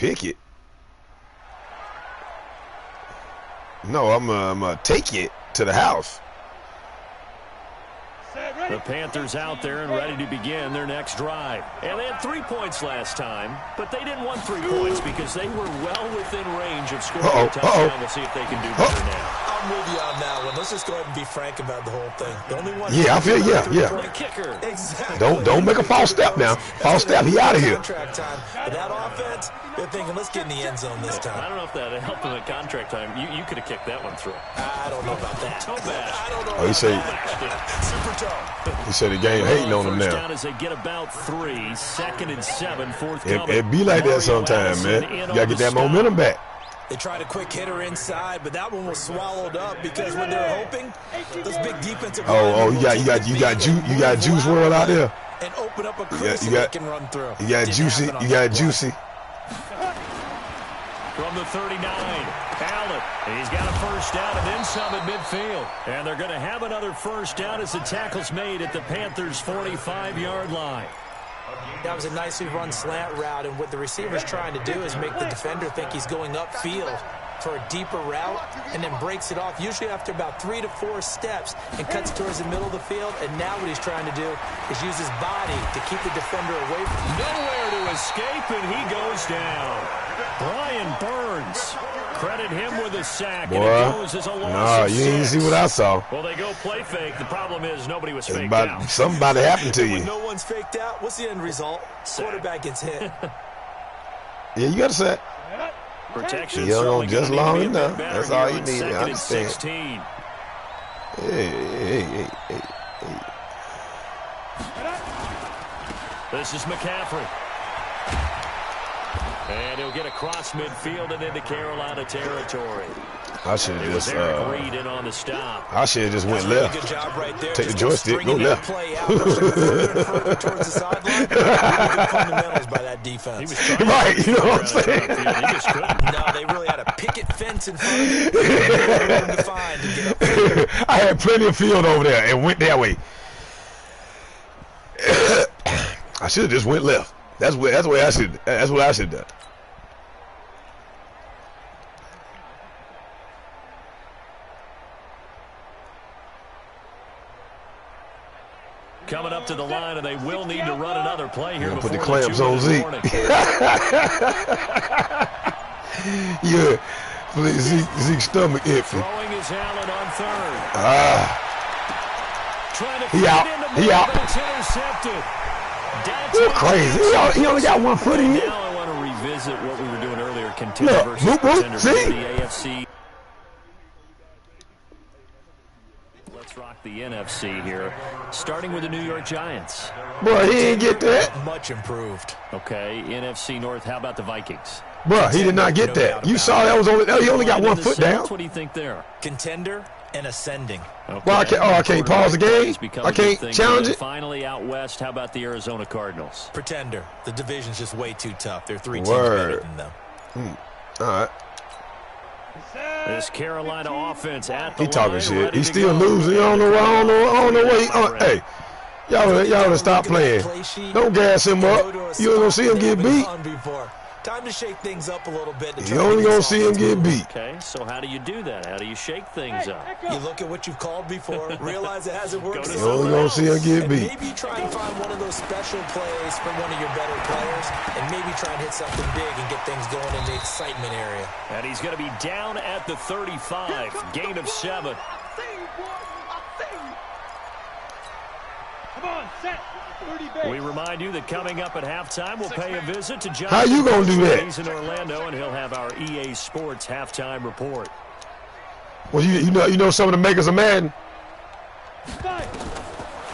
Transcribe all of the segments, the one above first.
pick it. No, I'm gonna take it to the house. The Panthers out there and ready to begin their next drive. And they had 3 points last time, but they didn't want 3 points because they were well within range of scoring a touchdown. We'll see if they can do better now. I'm with you on that one. Let's just go ahead and be frank about the whole thing. The only one. Yeah, I feel Kicker. Exactly. Don't make a false step now. False step, he out of here. Contract time. But that offense, they're thinking, let's get in the end zone this time. I don't know if that helped them at contract time. You could have kicked that one through. I don't know about that. Toe bash. I don't know. Oh, he said. Super toe. He said the game hating on him First now. down as they get about 3, 2nd and 7, fourth coming. It be like that sometime, man. You gotta get that momentum back. They tried a quick hitter inside, but that one was swallowed up because when they're hoping, those big defensive. You got Juice World out there. And open up a crease they can run through. You got Juicy. You got Juicy. From the 39, Allen. He's got a first down and then some at midfield. And they're going to have another first down as the tackle's made at the Panthers' 45-yard line. That was a nicely run slant route, and what the receiver's trying to do is make the defender think he's going upfield for a deeper route and then breaks it off, usually after about 3 to 4 steps, and cuts towards the middle of the field. And now what he's trying to do is use his body to keep the defender away from him. Nowhere to escape, and he goes down. Brian Burns. Credit him with a sack, and it goes as a loss of 6. You didn't see what I saw. Well, they go play fake. The problem is nobody was faked out. Something about to happen to you. When no one's faked out, what's the end result? Quarterback gets hit. Yeah, you got to say. Protection just long enough. That's all you need. I understand. 16. Hey. This is McCaffrey. And he'll get across midfield and into Carolina territory. I should have just Reed in on the stop. I should have just went left. Good job right there. Take the joystick, go left. Towards the sideline. Good fundamentals by that defense. Right, you know what I'm saying? No, they really had a picket fence in front of them. I had plenty of field over there and went that way. I should have just went left. That's what I should have done. Coming up to the line, and they will need to run another play here. Put the clamps on Zeke. Yeah, Zeke's stomach iffy. Throwing his Allen on 3rd. He out. He out. It's intercepted. You're crazy. He only got 1 foot in here. Now I want to revisit what we were doing earlier. Contender versus contender for the AFC. Let's rock the NFC here, starting with the New York Giants. Boy, he didn't get that. Much improved. Okay, NFC North. How about the Vikings? Bro, he did not get that. You saw that was he only got 1 foot down. What do you think there? Contender and ascending. Okay. Well, I can't pause the game. I can't challenge it. Finally out west, how about the Arizona Cardinals? Pretender. The division's just way too tough. There are 3 teams better than them. All right. This Carolina offense at the He talking line, shit. He still losing. I don't know what. Hey, y'all stop playing. Don't gas him up. You ain't gonna see him get beat. Time to shake things up a little bit. You only gonna see him get beat. Okay, so how do you do that? How do you shake things up? You look at what you've called before, realize it hasn't worked. You only gonna see him get beat. Maybe try and find one of those special plays from one of your better players, and maybe try and hit something big and get things going in the excitement area. And he's going to be down at the 35, gain of 7. Come on, set. We remind you that coming up at halftime, we'll pay a visit to John. How you gonna do that? He's in Orlando, and he'll have our EA Sports halftime report. Well, you know some of the makers of Madden.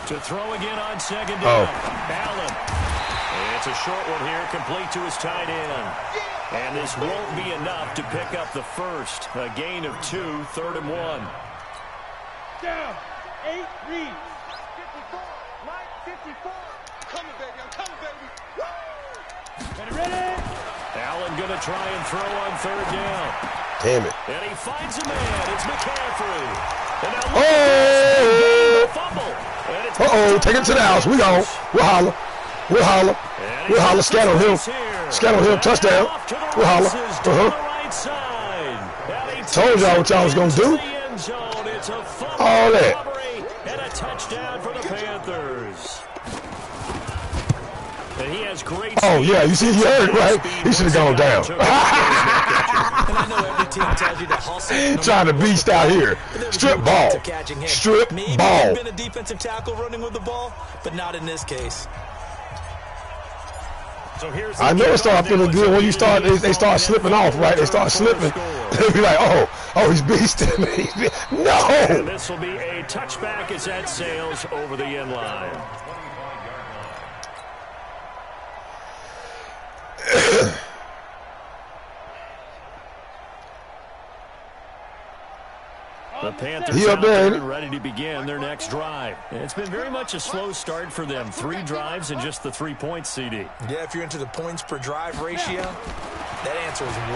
To throw again on 2nd down. Allen. It's a short one here, complete to his tight end. And this won't be enough to pick up the first. A gain of 2, 3rd and 1. Down. 8 reads. 54. Mike, 54. Coming, baby. I'm coming, baby. Woo! Ready? Allen going to try and throw on 3rd down. Damn it. And he finds a man. It's McCaffrey. And now Oh! fumble. Uh-oh, take it to the house. We on. We'll holler. We'll holler. We'll holler. Scat on him. Scat on him. Touchdown. We'll holler. Told y'all what y'all was going to do. All that. And a touchdown for the Panthers. And he has great. Oh, yeah. You see, you heard it, right? He should have gone down. And I know every team tells you to hustle. Trying to beast out here. Strip ball. Strip ball. Maybe been a defensive tackle running with the ball, but not in this case. So here's I know it start feeling good when you start. They start slipping off, right? They start slipping. They be like, oh, he's beasting. No. And this will be a touchback as that sails over the end line. The Panthers out there ready to begin their next drive. It's been very much a slow start for them. 3 drives and just the 3 points, CD. Yeah, if you're into the points per drive ratio, that answer is 1.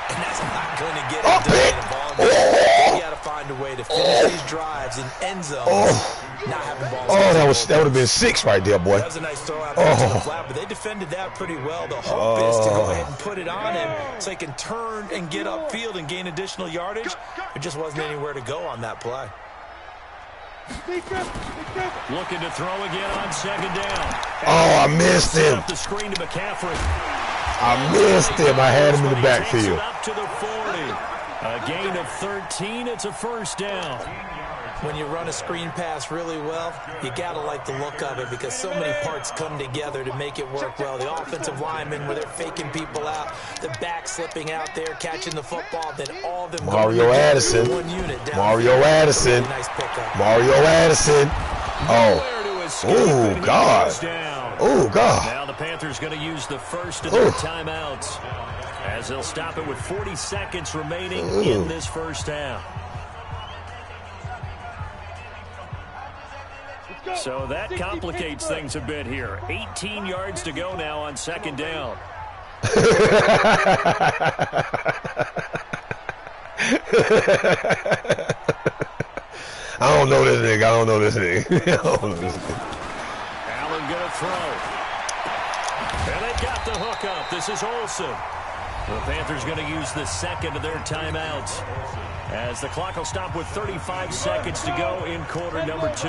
And that's not going to get it done in a ball game. You got to find a way to finish these drives in end zones, not having balls. Oh, that would have been 6 right there, boy. That was a nice throw out there to the flat, but they defended that pretty well. The hope is to go ahead and put it on him so he can turn and get upfield and gain additional yardage. There just wasn't anywhere to go on that play. Looking to throw again on second down. Oh, I missed him. Up the screen to McCaffrey. I missed him. I had him in the backfield. Up to the 40. A gain of 13. It's a first down. When you run a screen pass really well, you got to like the look of it because so many parts come together to make it work well. The offensive linemen, where they're faking people out, the back slipping out there, catching the football, then all of them Mario Addison. Mario Addison. Nice pickup. Mario Addison. Oh, God. Oh, God. Now the Panthers going to use the first of their timeouts as they'll stop it with 40 seconds remaining in this first half. So that complicates things a bit here. 18 yards to go now on second down. I don't know this nigga. Allen gonna throw. And they got the hook up. This is Olsen. The Panthers going to use the second of their timeouts as the clock will stop with 35 seconds to go in quarter number 2.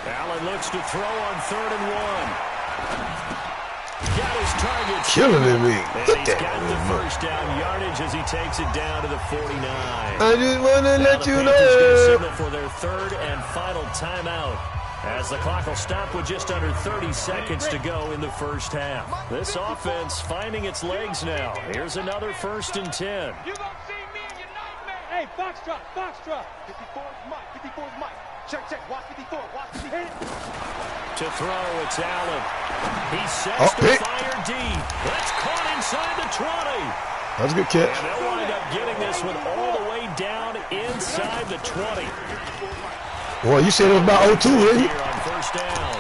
Allen looks to throw on 3rd and 1. Got his target. Killing it, me. And he's got the first down yardage as he takes it down to the 49. I just want to let you know. Signal for their 3rd and final timeout as the clock will stop with just under 30 seconds to go in the first half. This offense finding its legs now. Here's another 1st and 10. You gonna see me in your nightmare. Hey, Foxtrot. 54's Mike. 54's Mike. Check. Watch 54. Watch 54. To throw, it's Allen. He sets to fire deep. That's caught inside the 20. That's a good catch. And they'll wind up getting this one all the way down inside the 20. Boy, you said it was about 0-2, didn't you? Here on first down.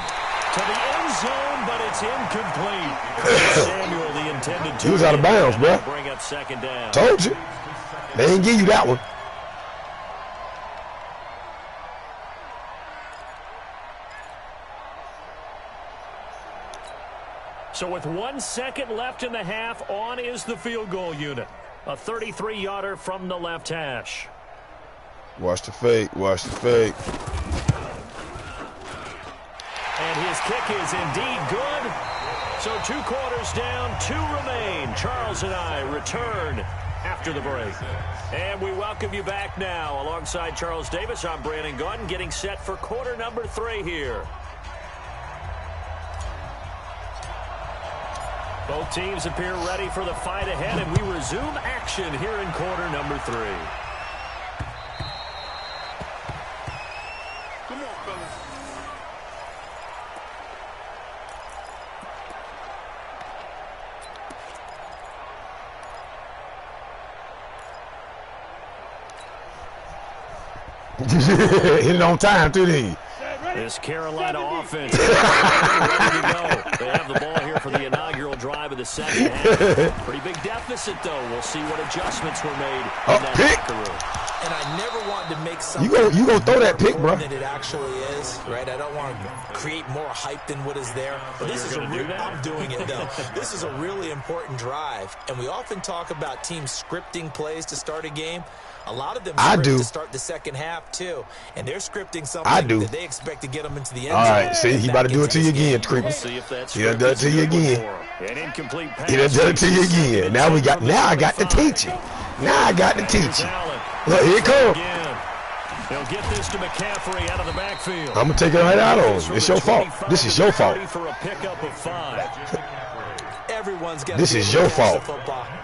To the end zone, but it's incomplete. Samuel, the intended He was out of bounds, bro. Bring up second down. Told you. They didn't give you that one. So with 1 second left in the half, on is the field goal unit. A 33-yarder from the left hash. Watch the fake. Watch the fake. And his kick is indeed good. So 2 quarters down, 2 remain. Charles and I return after the break. And we welcome you back now. Alongside Charles Davis, I'm Brandon Gordon, getting set for quarter number 3 here. Both teams appear ready for the fight ahead, and we resume action here in quarter number 3. Come on, fellas. Hit it on time, too, didn't he? This Carolina offense is ready to go. They have the ball here for the inaugural drive. drive of the second half. Pretty big deficit, though. We'll see what adjustments were made in that locker room. And I never wanted to make something you gonna throw that pick, bro. Than it actually is, right? I don't want to create more hype than what is there. But this is I'm doing it, though. This is a really important drive. And we often talk about teams scripting plays to start a game. A lot of them script to start the second half, too. And they're scripting something that they expect to get them into the end zone. All right, see, he about to do it to you again, Creeper. He done done it to you again. He done done it to you again. Now I got to teach you. Now I got to teach you. Look, here it comes. They'll get this to McCaffrey out of the backfield. I'm going to take it right out of him. It's your fault. This is your fault. For a pickup of 5. Everyone's got this is your fault.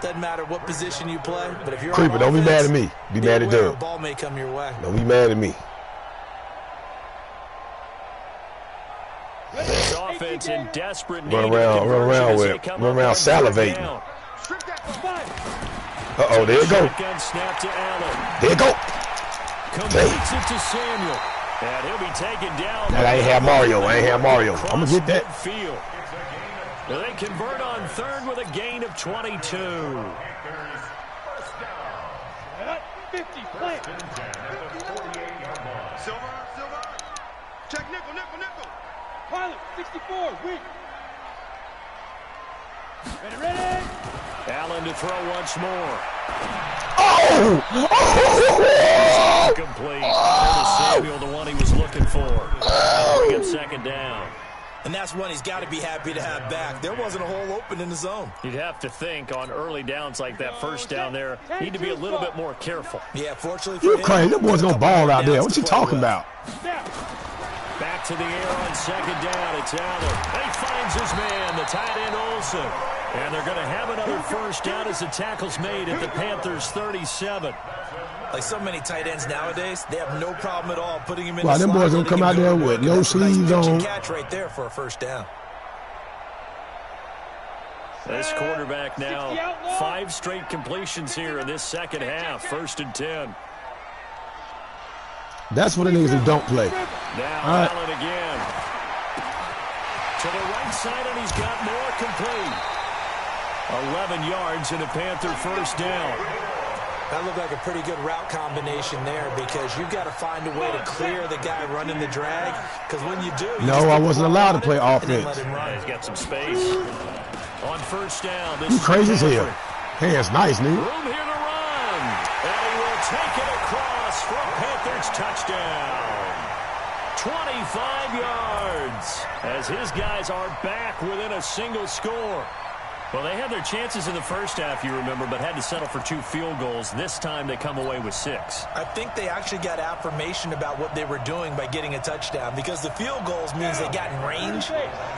Doesn't matter what position you play, but if you're Creeper, don't be mad at me. Be mad at them. Ball may come your way. Don't be mad at me. This offense in desperate need. Run around salivating. Uh-oh, there you go. There you go. Completes it to Samuel. And he'll be taken down. I ain't have Mario. I'm going to get that. Field. They convert on third with a gain of 22. 50, plant. Silver. Check nickel. Pilot, 64, weak. Ready. Allen to throw once more. Complete. Samuel, the one he was looking for. Bring him second down. And that's one he's got to be happy to have back. There wasn't a hole open in the zone. You'd have to think on early downs like that first down there, need to be a little bit more careful. Yeah, fortunately for him. You crazy. That boy's going to ball out there. What you talking about? Back to the air on second down. It's Allen. He finds his man, the tight end Olsen. And they're going to have another first down as the tackle's made at the Panthers' 37. Like so many tight ends nowadays, they have no problem at all putting him in the slot. Them boys going to come out there with no sleeves on. Catch right there for a first down. This quarterback now, 5 straight completions here in this second half. 1st and 10. That's for the niggas who don't play. Now Allen again. To the right side, and he's got more complete. 11 yards and a Panther first down. That looked like a pretty good route combination there because you've got to find a way to clear the guy running the drag. Because when you do, no, I wasn't allowed to play offense. He's got some space. On first down, this you crazy as hell. Hands nice, nigga. Room here to run. And he will take it across for a Panthers touchdown. 25 yards as his guys are back within a single score. Well, they had their chances in the first half, you remember, but had to settle for 2 field goals. This time they come away with 6. I think they actually got affirmation about what they were doing by getting a touchdown because the field goals means they got in range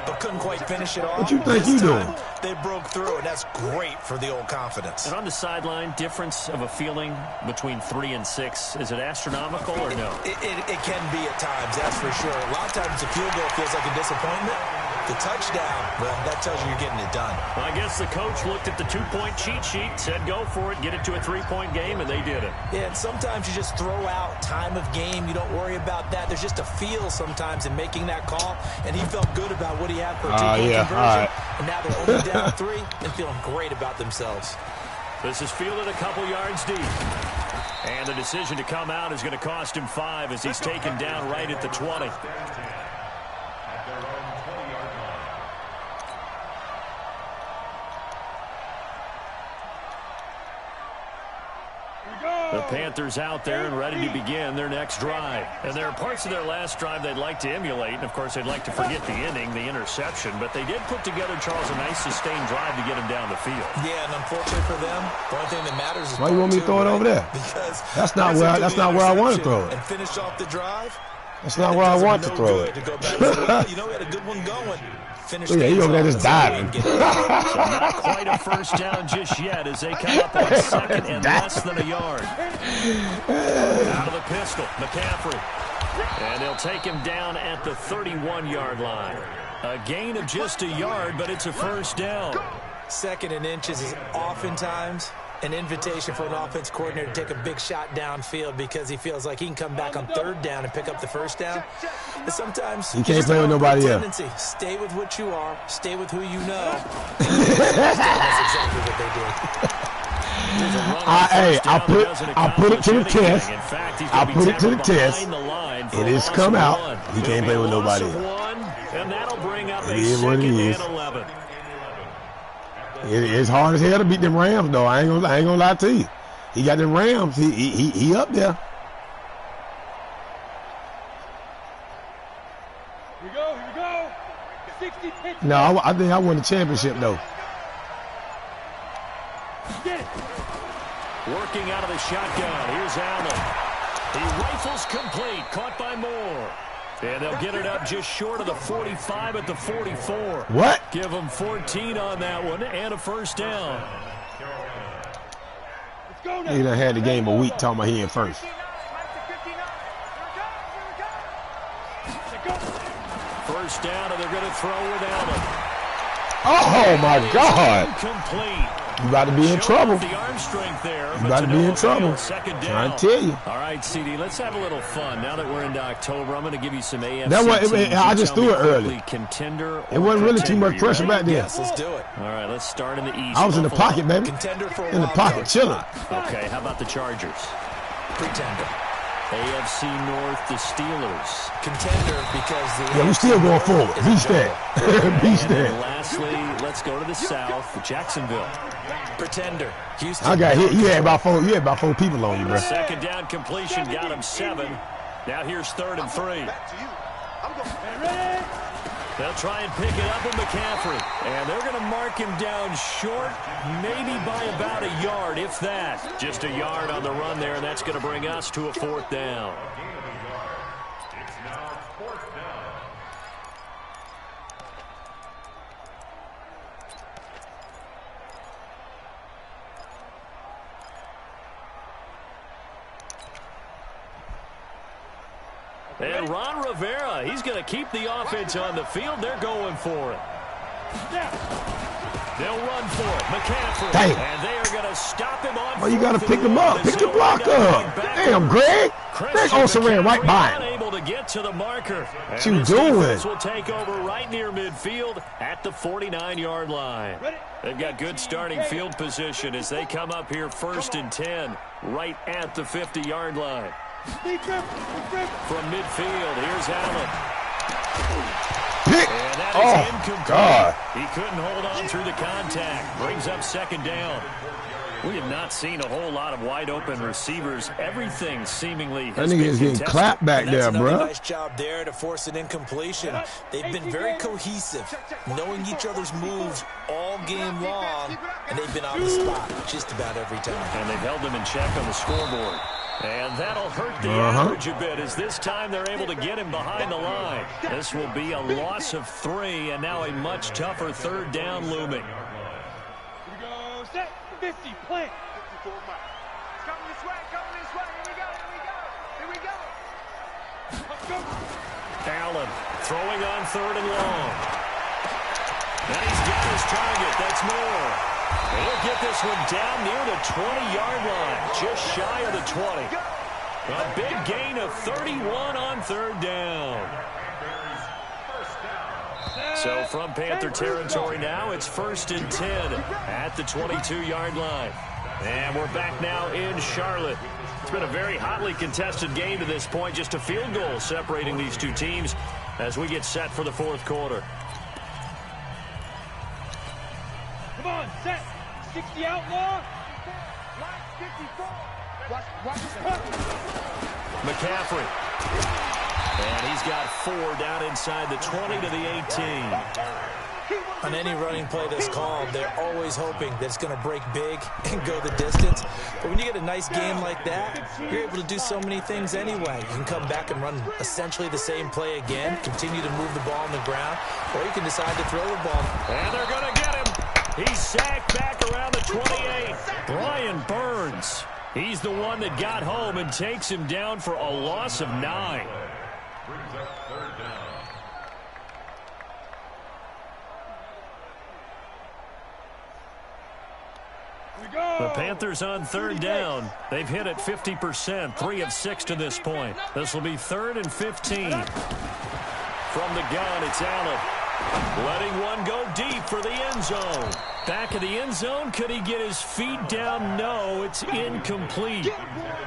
but couldn't quite finish it off. What you think you doing? They broke through, and that's great for the old confidence. And on the sideline, difference of a feeling between 3 and 6, is it astronomical or no? It can be at times, that's for sure. A lot of times the field goal feels like a disappointment. The touchdown, well, that tells you you're getting it done. Well, I guess the coach looked at the 2-point cheat sheet, said go for it, get it to a 3-point game, and they did it. Yeah, and sometimes you just throw out time of game. You don't worry about that. There's just a feel sometimes in making that call, and he felt good about what he had for a 2-point conversion. Right. And now they're only down 3 and feeling great about themselves. This is fielded a couple yards deep. And the decision to come out is going to cost him 5 as he's taken down right at the 20. The Panthers out there and ready to begin their next drive. And there are parts of their last drive they'd like to emulate. And, of course, they'd like to forget the inning, the interception. But they did put together, Charles, a nice sustained drive to get him down the field. Yeah, and unfortunately for them, the only thing that matters is... Why you want me to throw it over there? Because that's not where I want to throw it. And finish off the drive. That's not where I want to throw it. You know, we had a good one going. Oh, yeah, he over there just diving. So not quite a first down just yet as they come up on second and less than a yard. Out of the pistol, McCaffrey. And they'll take him down at the 31-yard line. A gain of just a yard, but it's a first down. 2nd and inches is oftentimes An invitation for an offense coordinator to take a big shot downfield because he feels like he can come back on third down and pick up the first down. But sometimes you can't play with nobody else. Stay with what you are. Stay with who you know. That's exactly what they did. I put it to the test. I put it to the test. It has come out. He can't play with nobody else. And that'll bring up it is what it is. It's hard as hell to beat them Rams, though. I ain't gonna lie to you. He got them Rams. He up there. Here we go. 60 pitches. No, I think I won the championship, though. Get it. Working out of the shotgun. Here's Allen. He rifles complete. Caught by Moore. And they'll get it up just short of the 45 at the 44. What? Give them 14 on that one and a first down. Let's go now. He done had the game a week talking about he in first. First down, and they're going to throw with Allen. Oh, my God. Complete. You about to be in trouble. The arm strength there. You about to be in trouble. Second down. Trying to tell you. All right, CD, let's have a little fun. Now that we're into October, I'm going to give you some AFC I just threw it early. Contender. It wasn't really too much pressure back there. Yes, let's do it. All right, let's start in the East. I was in the pocket, baby. Contender for in the pocket, chilling. Okay, how about the Chargers? Pretender. AFC North, the Steelers. Contender because the we still going forward. Beast that. Beast that. And lastly, let's go to the South, Jacksonville. Pretender. Houston. I got hit. You had about four people on you, bro. Second down completion got him 7. Now here's 3rd and 3. They'll try and pick it up with McCaffrey. And they're going to mark him down short, maybe by about a yard, if that. Just a yard on the run there, and that's going to bring us to a 4th down. And Ron Rivera, he's going to keep the offense on the field. They're going for it. They'll run for it. McCaffrey. Dang. And they are going to stop him on. Well, you got to pick him up. Pick the block up. Damn, Greg. Greg also ran right by him. Unable to get to the marker. What you doing? Will take over right near midfield at the 49-yard line. They've got good starting field position as they come up here 1st and 10, right at the 50-yard line. From midfield, here's Allen. Pick. And that is incomplete. God. He couldn't hold on through the contact. Brings up 2nd down. We have not seen a whole lot of wide-open receivers. Everything seemingly has that nigga is getting clapped back there, bro. Nice job there to force an incompletion. They've been very cohesive, knowing each other's moves all game long, and they've been on the spot just about every time. And they've held them in check on the scoreboard. And that'll hurt the average a bit as this time they're able to get him behind the line. This will be a loss of 3 and now a much tougher 3rd down looming. Here we go. Set. 50. Plant. Coming this way. Here we go. Let's go. Allen throwing on 3rd and long. And he's got his target. That's Moore. He'll get this one down near the 20-yard line, just shy of the 20. A big gain of 31 on 3rd down. So from Panther territory now, it's 1st and 10 at the 22-yard line. And we're back now in Charlotte. It's been a very hotly contested game to this point, just a field goal separating these two teams as we get set for the 4th quarter. Come on, set. 60 outlaw. McCaffrey. And he's got 4 down inside the 20 to the 18. On any running play that's called, they're always hoping that it's going to break big and go the distance. But when you get a nice game like that, you're able to do so many things anyway. You can come back and run essentially the same play again, continue to move the ball on the ground, or you can decide to throw the ball. And they're going to get him. He's sacked back around the 28. Brian Burns. He's the one that got home and takes him down for a loss of 9. Brings up 3rd down. The Panthers on third down. They've hit it 50%, 3 of 6 to this point. This will be 3rd and 15. From the gun, it's Allen. Letting one go deep for the end zone. Back of the end zone, could he get his feet down? No, it's incomplete.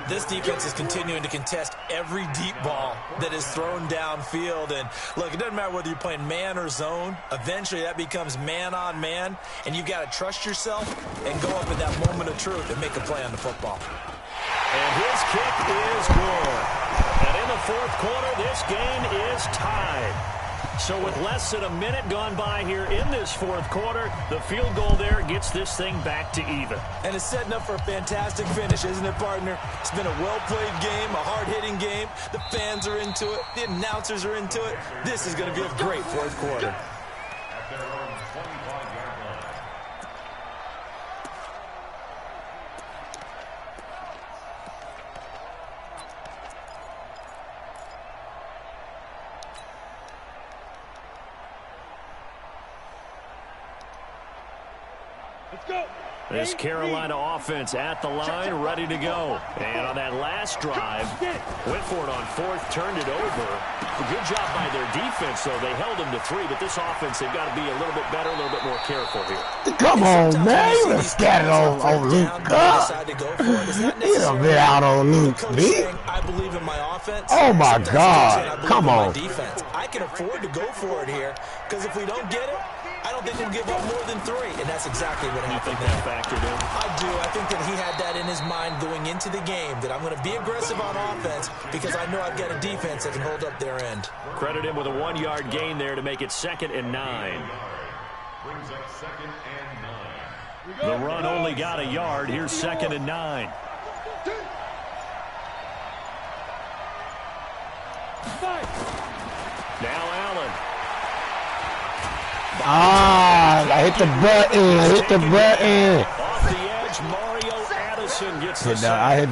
This defense is continuing to contest every deep ball that is thrown downfield. And look, it doesn't matter whether you're playing man or zone. Eventually, that becomes man on man. And you've got to trust yourself and go up at that moment of truth and make a play on the football. And his kick is good. And in the 4th quarter, this game is tied. So with less than a minute gone by here in this 4th quarter, the field goal there gets this thing back to even. And it's setting up for a fantastic finish, isn't it, partner? It's been a well-played game, a hard-hitting game. The fans are into it. The announcers are into it. This is going to be a great 4th quarter. At their own 25-yard line. This Carolina offense at the line, ready to go. And on that last drive, went for it on 4th, turned it over. A good job by their defense, though. They held them to 3, but this offense, they've got to be a little bit better, a little bit more careful here. Come on, man. You done scattered on Luke. You done been out on Luke, B. I believe in my offense. Oh, my God. Come on. Defense. I can afford to go for it here, because if we don't get it, I don't think we'll give up more than 3, and that's exactly what happened there. Factored in? I do. I think that he had that in his mind going into the game, that I'm going to be aggressive on offense because I know I've got a defense that can hold up their end. Credit him with a 1-yard gain there to make it 2nd and 9. Brings up 2nd and 9. The run only got a yard. Here's 2nd and 9. Now Allen. I hit the button. I hit the button. Off the edge, Mario Addison gets the I hit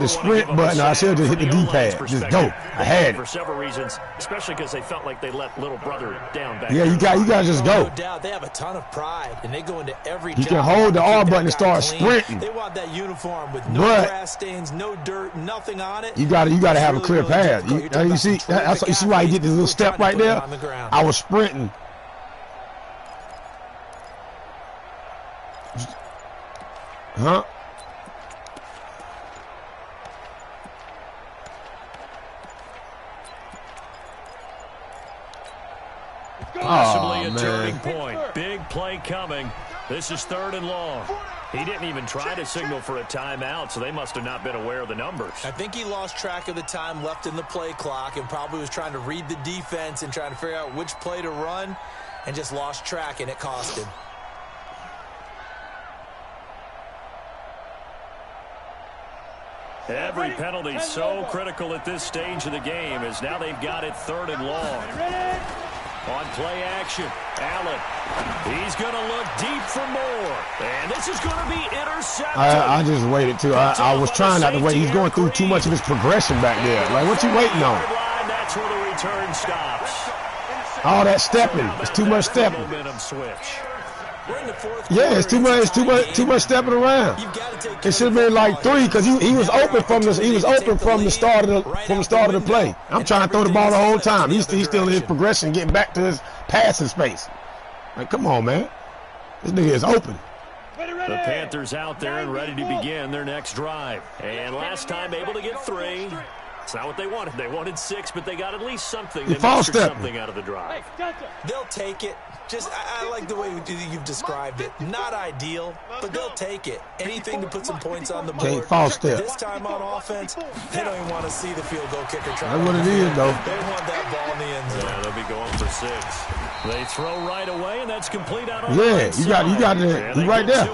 the sprint button. I should have just hit the D-pad. Just go. I had for it. several reasons, especially because they felt like they let little brother down back. Yeah, you got to just go. No doubt, they have a ton of pride, and they go into every. You can hold the R button and start sprinting. They want that uniform with no grass stains, no dirt, nothing on it. You got to have a clear path. You see why he did this little step right there? I was sprinting. Huh? Possibly a turning point. Big play coming. This is 3rd and long. He didn't even try to signal for a timeout, so they must have not been aware of the numbers. I think he lost track of the time left in the play clock and probably was trying to read the defense and trying to figure out which play to run and just lost track, and it cost him. Every penalty so critical at this stage of the game as now they've got it 3rd and long. On play action, Allen. He's going to look deep for more. And this is going to be intercepted. I just waited, too. I was trying not to wait. He's going through too much of his progression back there. Like, what you waiting on? That's where the return stops. All that stepping. It's too much stepping. Momentum switch. We're in the 4th Yeah, it's too much stepping around. It should have been like 3 because he was open from the start of the play. I'm trying to throw the ball the whole time. He's still in his progression, getting back to his passing space. Like, come on, man. This nigga is open. The Panthers out there and ready to begin their next drive. And last time able to get 3. It's not what they wanted. They wanted 6, but they got at least something. They mastered something out of the drive. They'll take it. Just, I like the way you've described it. Not ideal, but they'll take it. Anything to put some points on the board. This time on offense, they don't even want to see the field goal kicker try. That's what it is, though. They want that ball in the end zone. Yeah, they'll be going for 6. They throw right away, and that's complete out on the right side. You got it. He's right there.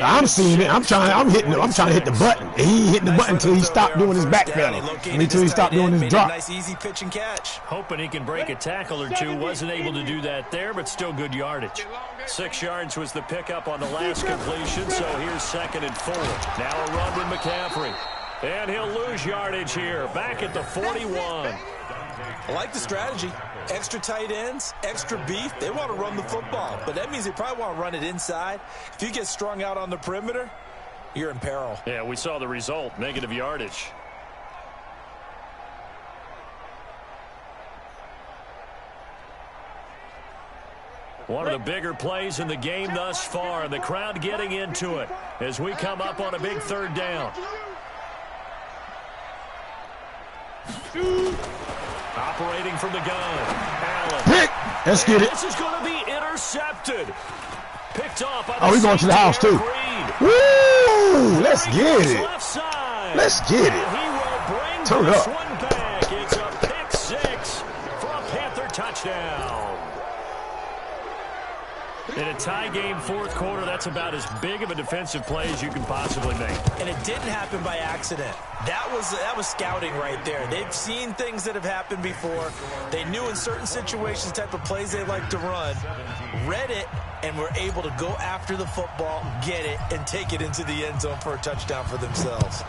I'm seeing it. I'm trying to hit the button. He ain't hitting the button until he stopped doing his backpedaling. Until he stopped doing his drop. Nice, easy pitch and catch. Hoping he can break a tackle or two. Wasn't able to do that there, but still good yardage. 6 yards was the pickup on the last completion, so here's 2nd and 4. Now a run with McCaffrey. And he'll lose yardage here, back at the 41. I like the strategy. Extra tight ends, extra beef. They want to run the football, but that means they probably want to run it inside. If you get strung out on the perimeter, you're in peril. Yeah, we saw the result, negative yardage. One of the bigger plays in the game thus far, and the crowd getting into it as we come up on a big third down. Operating from the gun, Allen. Pick. Let's get it. This is going to be intercepted. Picked off by the Oh, he's going to the house, too. Woo! Let's get it. Let's get it. He will bring Turn it this up. one back. It's a pick six for a Panther touchdown. In a tie game fourth quarter, that's about as big of a defensive play as you can possibly make. And it didn't happen by accident. That was scouting right there. They've seen things that have happened before. They knew in certain situations the type of plays they like to run, read it, and were able to go after the football, get it, and take it into the end zone for a touchdown for themselves.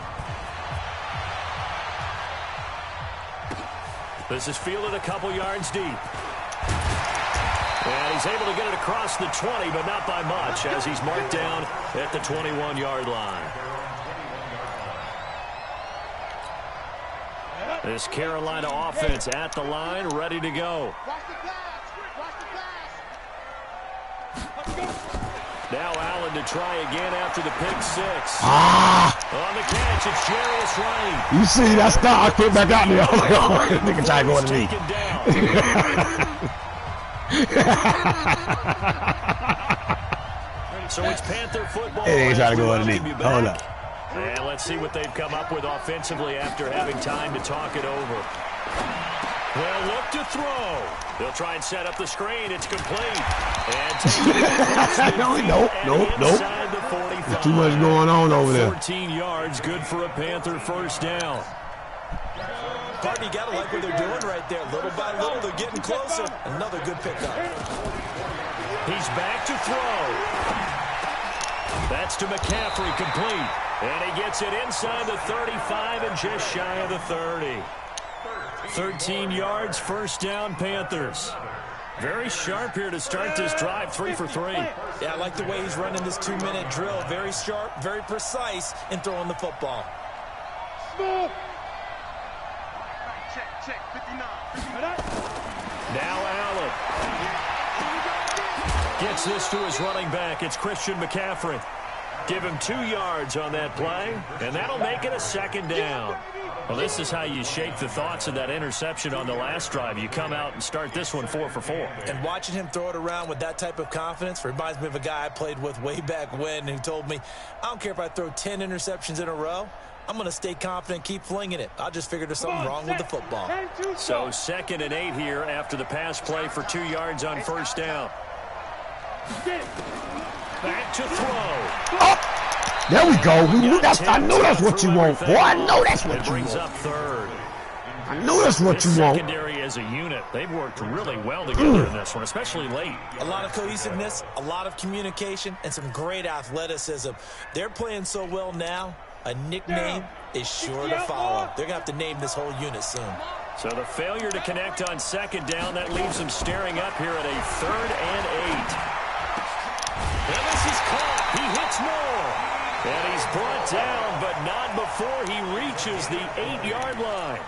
This is fielded a couple yards deep. And he's able to get it across the 20, but not by much, as he's marked down at the 21-yard line. This Carolina offense at the line, ready to go. Now Allen to try again after the pick six. On the catch, it's Jarius Wright. You see, that's not. I put back out there. I was like, oh, this nigga trying to go to me. Taken down. So it's Panther football. Hey, he's trying to go underneath. Hold up. And let's see what they've come up with offensively after having time to talk it over. They'll look to throw. They'll try and set up the screen. It's complete. And Nope. inside the 45. There's too much going on over there. 14 yards, good for a Panther first down. Party, you gotta like what they're doing right there. Little by little, they're getting closer. Another good pickup. He's back to throw. That's to McCaffrey, complete. And he gets it inside the 35 and just shy of the 30. 13 yards, first down, Panthers. Very sharp here to start this drive, 3 for 3. Yeah, I like the way he's running this 2-minute drill. Very sharp, very precise in throwing the football. Small. Check, 59. Now Allen gets this to his running back. It's Christian McCaffrey. Give him 2 yards on that play, and that'll make it a second down. Well, this is how you shake the thoughts of that interception on the last drive. You come out and start this one 4 for 4. And watching him throw it around with that type of confidence reminds me of a guy I played with way back when who told me, I don't care if I throw 10 interceptions in a row. I'm going to stay confident, keep flinging it. I just figured there's something wrong with the football. So 2nd and 8 here after the pass play for 2 yards on first down. Back to throw. Oh, there we go. I know that's what you want, boy. I know that's what you Brings want. up third. I know that's what you want. Secondary as a unit, they've worked really well together in this one, especially late. A lot of cohesiveness, a lot of communication, and some great athleticism. They're playing so well now, a nickname is sure to follow. They're going to have to name this whole unit soon. So the failure to connect on second down, that leaves them staring up here at a 3rd and 8. And this is caught. He hits more. And he's brought down, but not before he reaches the 8-yard line.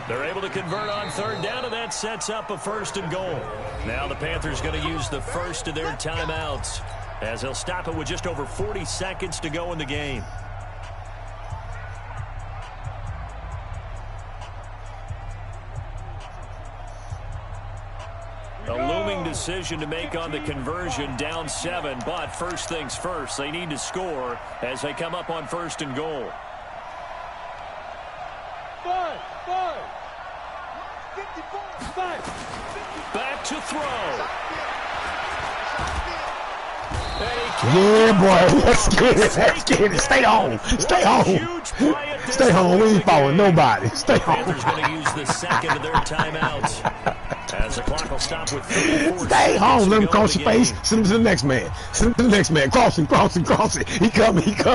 They're able to convert on 3rd down, and that sets up a 1st and goal. Now the Panthers going to use the first of their timeouts, as they'll stop it with just over 40 seconds to go in the game. A looming decision to make on the conversion, down 7, but first things first, they need to score as they come up on 1st and goal. 5. 54. Back to throw. Yeah, boy. Let's get it. Let's get it. Stay home. Stay home. Stay home. We ain't following nobody. Stay home. Panthers going to use the 2nd of their timeouts. As the clock will stop with 34 Stay home. Let him cross your face. Send him to the next man. Send him to the next man. Cross him. He coming. First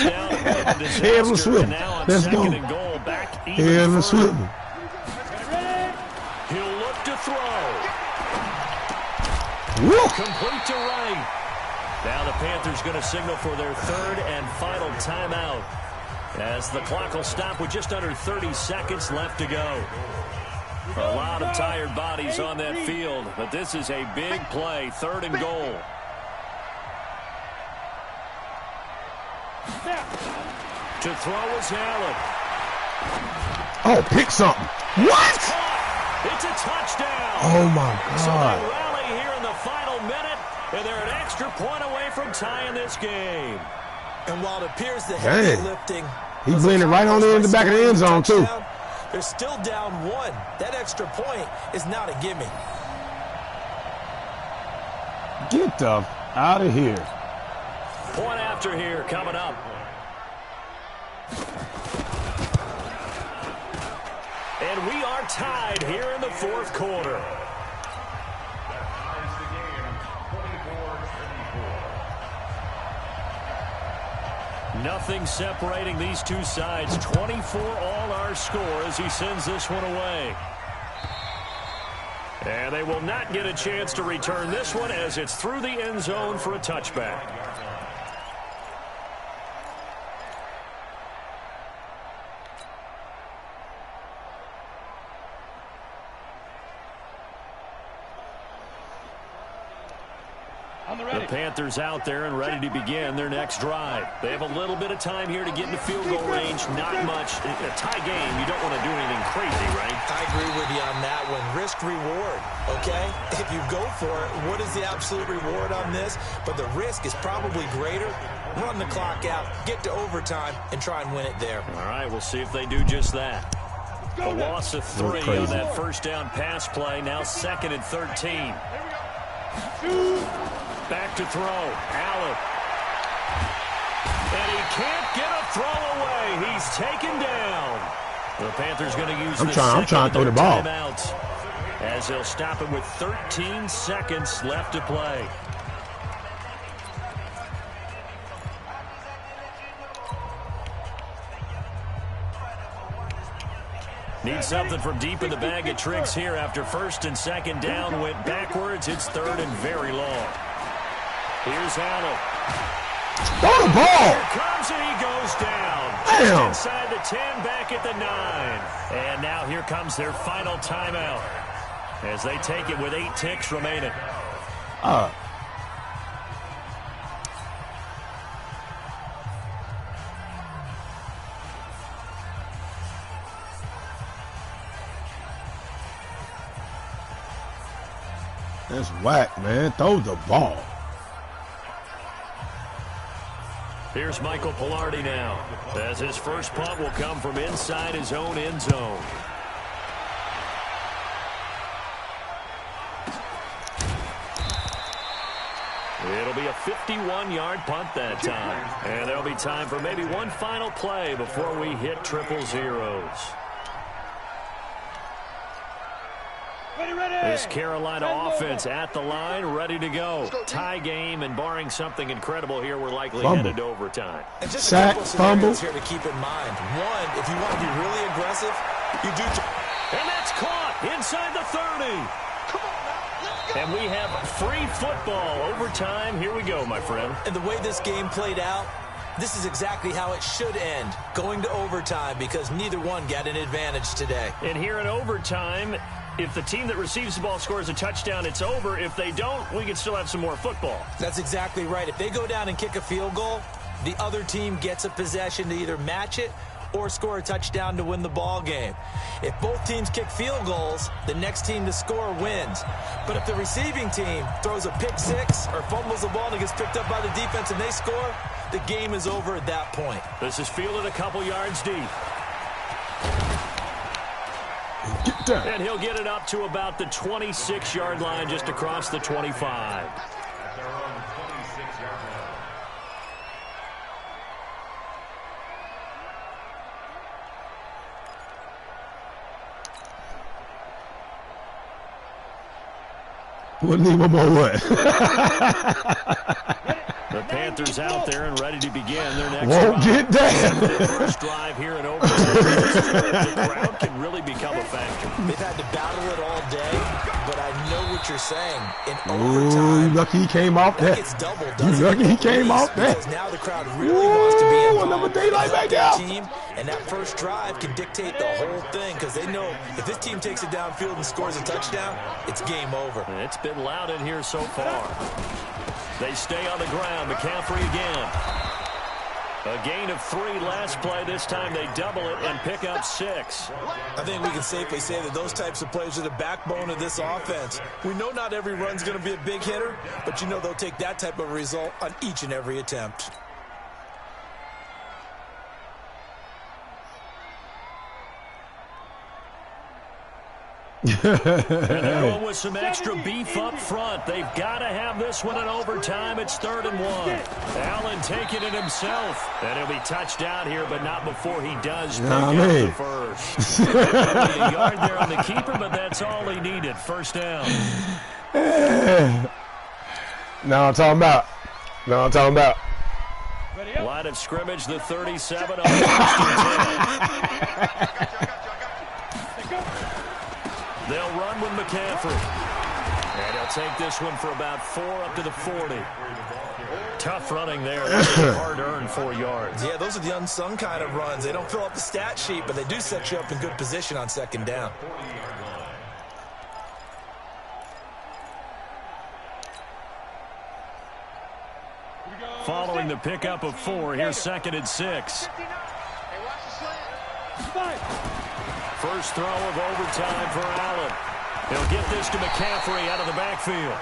down. Head of the swivel. Let's go. Head of the swivel. Woo. Complete to right. Now the Panthers going to signal for their third and final timeout, as the clock will stop with just under 30 seconds left to go. A lot of tired bodies on that field, but this is a big play, 3rd and goal. To throw is Allen. Oh, pick something. What? It's a touchdown. Oh, my So God. they rally here in the final minute, and they're an extra point away from tying this game. And while it appears the heavy Dang. lifting, He blended right on in the back of the end zone, too. They're still down 1. That extra point is not a gimme. Get the out of here. Point after here coming up. And we are tied here in the 4th quarter. Nothing separating these two sides. 24 all our score as he sends this one away. And they will not get a chance to return this one as it's through the end zone for a touchback. The Panthers out there and ready to begin their next drive. They have a little bit of time here to get into field goal range. Not much. A tie game, you don't want to do anything crazy, right? I agree with you on that one. Risk reward, okay? If you go for it, what is the absolute reward on this? But the risk is probably greater. Run the clock out, get to overtime, and try and win it there. All right, we'll see if they do just that. A loss of 3 on that first down pass play. Now 2nd and 13. Back to throw. Allen. And he can't get a throw away. He's taken down. The Panthers going to use I'm trying to throw the ball. Timeouts, as they'll stop it with 13 seconds left to play. Need something from deep in the bag of tricks here after 1st and 2nd down. Went backwards. It's 3rd and very long. Here's Allen. Throw the ball. Here comes and he goes down. Damn. Just inside the 10, back at the 9. And now here comes their final timeout as they take it with 8 ticks remaining. That's whack, man. Throw the ball. Here's Michael Pilardi now, as his first punt will come from inside his own end zone. It'll be a 51-yard punt that time. And there'll be time for maybe one final play before we hit triple zeros. This Carolina offense at the line, ready to go. Tie game, and barring something incredible here, we're likely headed to overtime. And just sack, a couple fumble scenarios here to keep in mind. One, if you want to be really aggressive, you do. And that's caught inside the 30. And we have free football. Overtime. Here we go, my friend. And the way this game played out, this is exactly how it should end, going to overtime, because neither one got an advantage today. And here in overtime, if the team that receives the ball scores a touchdown, it's over. If they don't, we can still have some more football. That's exactly right. If they go down and kick a field goal, the other team gets a possession to either match it or score a touchdown to win the ball game. If both teams kick field goals, the next team to score wins. But if the receiving team throws a pick six or fumbles the ball and it gets picked up by the defense and they score, the game is over at that point. This is fielded a couple yards deep. And he'll get it up to about the 26-yard line, just across the 25. We'll need one more what? The Panthers out there and ready to begin their next Won't get down. First drive here in overtime. The crowd can really become a factor. They've had to battle it all day. but I know what you're saying. In Ooh, overtime, lucky he came off that. It's double. You lucky he came off that. Because now the crowd really wants to be involved. Another daylight back Their down. team, and that first drive can dictate the whole thing because they know if this team takes it downfield and scores a touchdown, it's game over. It's been loud in here so far. They stay on the ground. McCaffrey again. A gain of 3 last play. This time they double it and pick up 6. I think we can safely say that those types of plays are the backbone of this offense. We know not every run's going to be a big hitter, but you know they'll take that type of result on each and every attempt. And they're going with some extra beef up front. They've got to have this one in overtime. It's 3rd and 1. Allen taking it himself. And he'll be touched down here, but not before he does pick up the first. Only a yard there on the keeper, but that's all he needed. First down. Now I'm talking about. Line of scrimmage, the 37 on the 1st and 10. They'll run with McCaffrey. And he'll take this one for about 4 up to the 40. Tough running there. Hard-earned 4 yards. Yeah, those are the unsung kind of runs. They don't fill up the stat sheet, but they do set you up in good position on 2nd down. Following the pickup of 4, here's 2nd and 6. First throw of overtime for Allen. He'll get this to McCaffrey out of the backfield.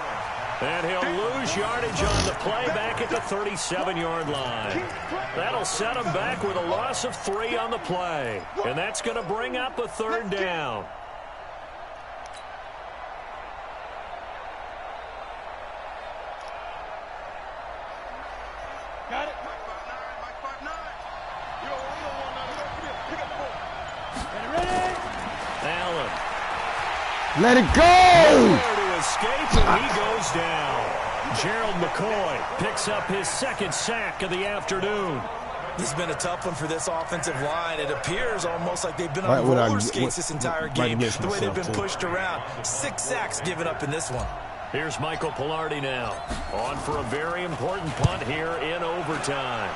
And he'll lose yardage on the play back at the 37-yard line. That'll set him back with a loss of 3 on the play. And that's going to bring up a 3rd down. Got it. Allen. Let it go! Nowhere to escape, and he goes down. Gerald McCoy picks up his 2nd sack of the afternoon. This has been a tough one for this offensive line. It appears almost like they've been on roller skates this entire game, the way they've been pushed around. 6 sacks given up in this one. Here's Michael Pilardi now, on for a very important punt here in overtime.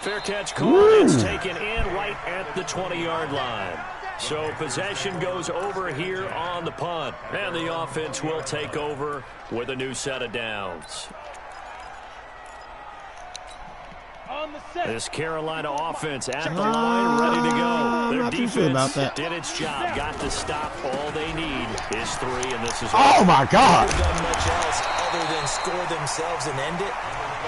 Fair catch call. It's taken in right at the 20-yard line. So possession goes over here on the punt. And the offense will take over with a new set of downs. This Carolina offense at the line, ready to go. Their defense did its job, got to stop. All they need is 3, and this is oh my God! They've done much else other than score themselves and end it,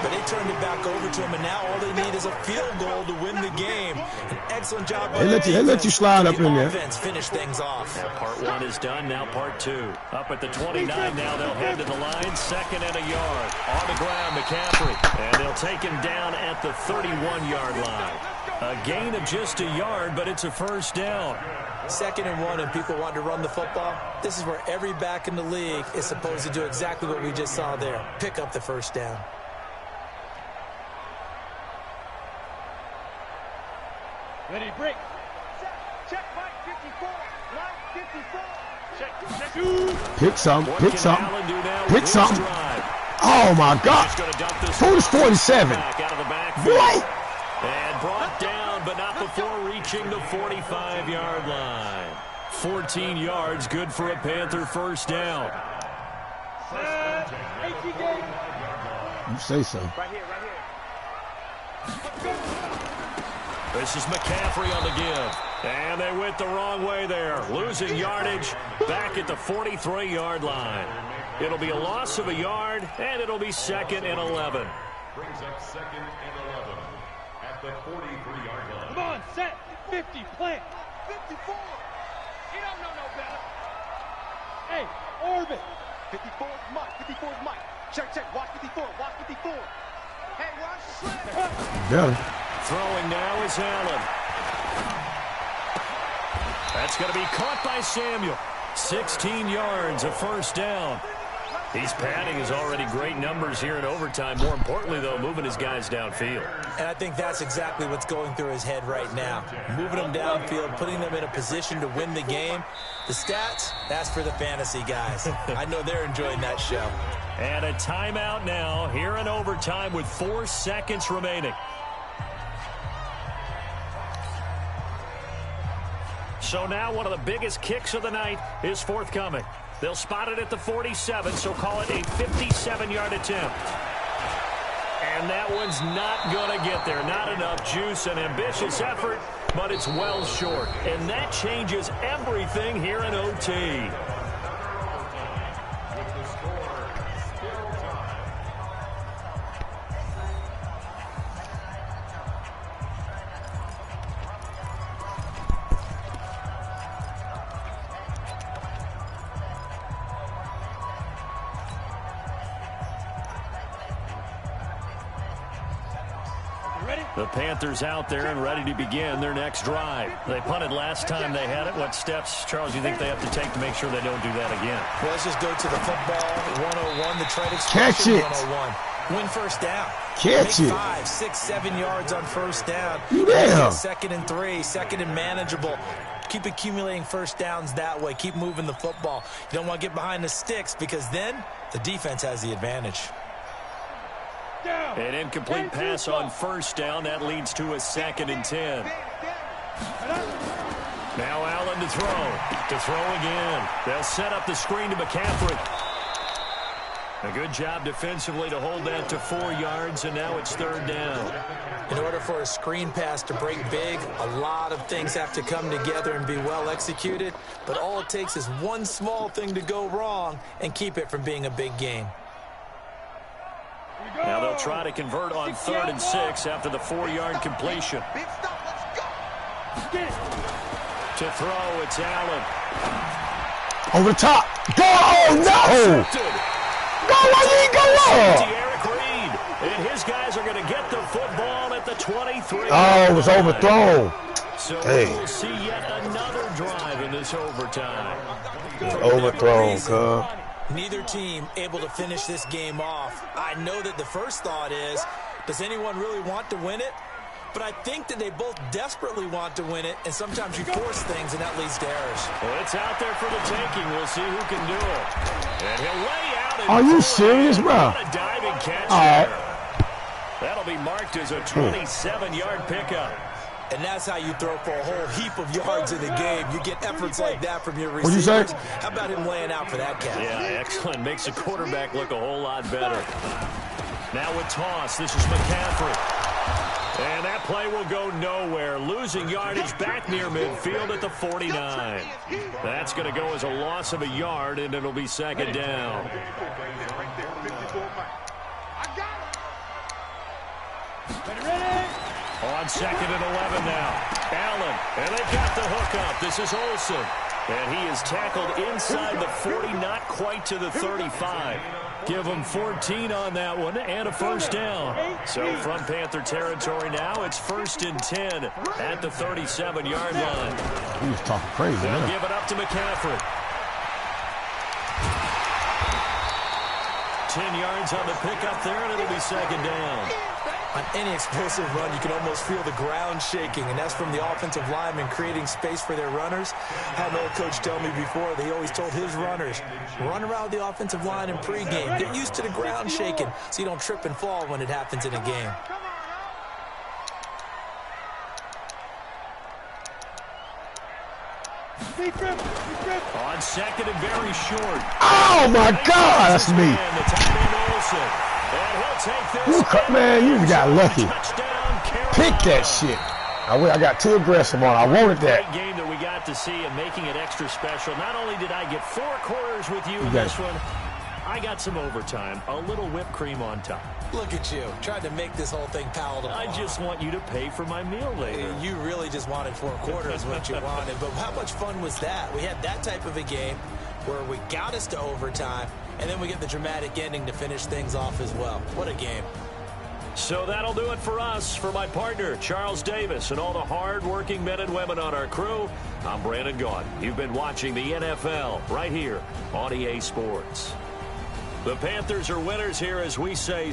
but they turned it back over to them, and now all they need is a field goal to win the game. An excellent job by the defense. They let you slide up in there. Finish things off. Yeah, part 1 is done. Now part 2. Up at the 29 now. They'll head to the line. 2nd and a yard. On the ground, McCaffrey. And they'll take him down at the 31-yard line. A gain of just a yard, but it's a first down. 2nd and 1, and people want to run the football. This is where every back in the league is supposed to do exactly what we just saw there. Pick up the first down. Ready, break. Check, Mike, 54. Mike, 54. Check. Pick some. Pick some. Oh, my God. Who's 47? What? And brought down, but not before reaching the 45-yard line. 14 yards, good for a Panther first down. You say so. Right here, right here. This is McCaffrey on the give. And they went the wrong way there. Losing yardage back at the 43-yard line. It'll be a loss of a yard, and it'll be 2nd and 11. Brings up 2nd and 11 at the 43-yard line. Come on, set. 50, plant. 54. You don't know no better. Hey, orbit. 54 is Mike. 54 is Mike. Check, check. Watch 54. Watch 54. Hey, watch the slip. Better. Throwing now is Allen. That's going to be caught by Samuel. 16 yards, a first down. He's padding his already great numbers here in overtime. More importantly, though, moving his guys downfield. And I think that's exactly what's going through his head right now. Moving them downfield, putting them in a position to win the game. The stats, that's for the fantasy guys. I know they're enjoying that show. And a timeout now here in overtime with 4 seconds remaining. So now one of the biggest kicks of the night is forthcoming. They'll spot it at the 47, so call it a 57-yard attempt. And that one's not going to get there. Not enough juice, an ambitious effort, but it's well short. And that changes everything here in OT. The Panthers out there and ready to begin their next drive. They punted last time they had it. What steps, Charles, do you think they have to take to make sure they don't do that again? Well, let's just go to the football 101, the trade Catch it. 101. Win first down. Catch it. 5, 6, 7 yards on first down. Yeah. 2nd and 3, 2nd and manageable. Keep accumulating first downs that way. Keep moving the football. You don't want to get behind the sticks because then the defense has the advantage. An incomplete pass on first down. That leads to a 2nd and 10. Now Allen to throw. To throw again. They'll set up the screen to McCaffrey. A good job defensively to hold that to 4 yards, and now it's 3rd down. In order for a screen pass to break big, a lot of things have to come together and be well executed, but all it takes is one small thing to go wrong and keep it from being a big game. Now they'll try to convert on 3rd and 6 after the 4-yard completion. To throw, it's Allen. Over the top. Go! Oh, no! Go! Why you ain't go up? Eric Reed, and his guys are going to get the football at the 23. Oh, it was overthrown. So Hey. we'll see yet another drive in this overtime. It was overthrown, cuz. Neither team able to finish this game off. I know that the first thought is, does anyone really want to win it? But I think that they both desperately want to win it, and sometimes you force things, and that leads to errors. Well, it's out there for the taking. We'll see who can do it. And he'll lay out. And Are you serious, bro? what a diving catch All right. there. That'll be marked as a 27-yard pickup. And that's how you throw for a whole heap of yards in the game. You get efforts like that from your What'd you receivers. say? How about him laying out for that catch? Yeah, excellent. Makes the quarterback look a whole lot better. Now with toss, this is McCaffrey. And that play will go nowhere. Losing yardage back near midfield at the 49. That's going to go as a loss of a yard, and it'll be 2nd down. On 2nd and 11 now. Allen, and they got the hook up. This is Olsen. And he is tackled inside the 40, not quite to the 35. Give him 14 on that one and a first down. So from Panther territory now, it's 1st and 10 at the 37-yard line. He was talking crazy, They'll man. give it up to McCaffrey. 10 yards on the pickup there, and it'll be 2nd down. On any explosive run, you can almost feel the ground shaking, and that's from the offensive linemen creating space for their runners. I had an old coach tell me before, they always told his runners, run around the offensive line in pregame. Get used to the ground shaking so you don't trip and fall when it happens in a game. On 2nd and very short. Oh, my God. That's me. The tight end Olsen. And he'll take this. Man, you got lucky. Touchdown, Carolina. Pick that shit. I got too aggressive on it. I wanted Great that. game that we got to see and making it extra special. Not only did I get 4 quarters with you in got this one, I got some overtime, a little whipped cream on top. Look at you, trying to make this whole thing palatable. I just want you to pay for my meal later. You really just wanted 4 quarters what you wanted, but how much fun was that? We had that type of a game where we got us to overtime, and then we get the dramatic ending to finish things off as well. What a game. So that'll do it for us. For my partner, Charles Davis, and all the hard-working men and women on our crew, I'm Brandon Gaughan. You've been watching the NFL right here on EA Sports. The Panthers are winners here, as we say.